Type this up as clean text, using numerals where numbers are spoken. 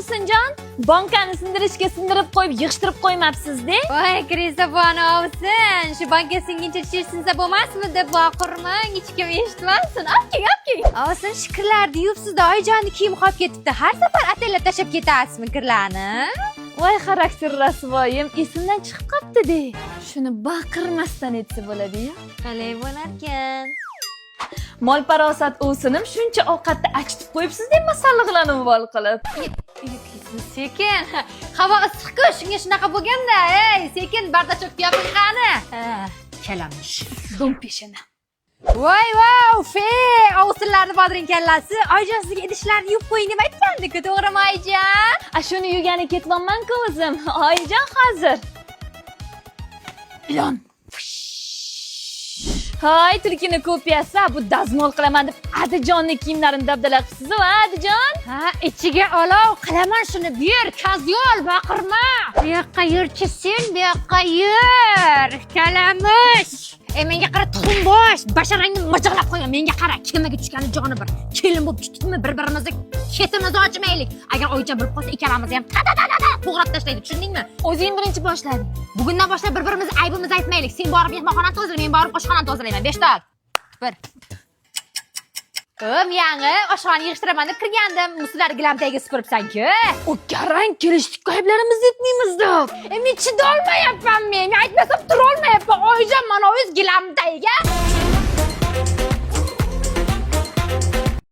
Ovsinjon, bankani sindirib qo'yib, yig'ishtirib qo'ymabsiz-da. Voy, Kristabon ovsin. Shu banka singincha sinsa bo'lmasmidi? Boqirmang, hech kim eshitmasin. Opking. Ovsin, shu kirlarni yuvibsiz-da, oyijonning kiyimi qolib ketibdi. Har safar atella tashab ketasizmi kirlarni? Voy, xarakter rasvoyim, esimdan chiqib qopti-da. Shuni baqirmasdan etsa bo'ladi-ya. Qalay bo'larkan? Mol parosat o'sinim, shuncha ovqatni achitib qo'yibsiz-da, masalliqlarni vol qilib. Sekin. Havo issiq-ku, shunga shunaqa bo'lganda. Ey, sekin bardachok yoping qani. Kalamish. Do'mpeshini. Voy, fe! Ovsinlarni bodring kallasi. Oyijon sizga idishlarni yuvib qo'ying deb aytgandik-ku, to'g'rimi oyijon? Shuni yugani ketmanman-ku o'zim. Oyijon hozir. Ilon. Hay, tulkini kopiyasi, bu dazmol qilaman deb Adijonning kiyimlarini dabdala qilibsiz-ku, Adijon? Ha, ichiga olov qilaman shuni. Ber, kazyol, baqirma. Bu yoqqa yurchi sen, bu yoqqa yur. Kalamish. Menga qara tuxumbosh, basharangni majig'lab qo'ygan. Menga qara, kemaga tushgani joni bir. Kelin bo'lib tutdikmi, bir-birimizni ketimizni ochmaylik. Agar o'yincha bilib qolsa, ikkalamizni ham to'g'rab tashlaydi, tushundingmi? O'zing birinchi boshlading. Bugundan boshlab bir-birimizni aybimizni aytmaylik. Sen borib mehmonxonani tozala, men borib oshxonani tozalayman. 5 ta ol. Bir. Yangi oshxonani yig'ishtiraman deb kirgandim. Muslar gilam tagiga supuribsan-ku. O garang kelishdik, ayblarimizni aytmaymiz deb. Men chidolmayapman men. Aytmasam turolmayapman. Oyijon, mana o'z gilam tagiga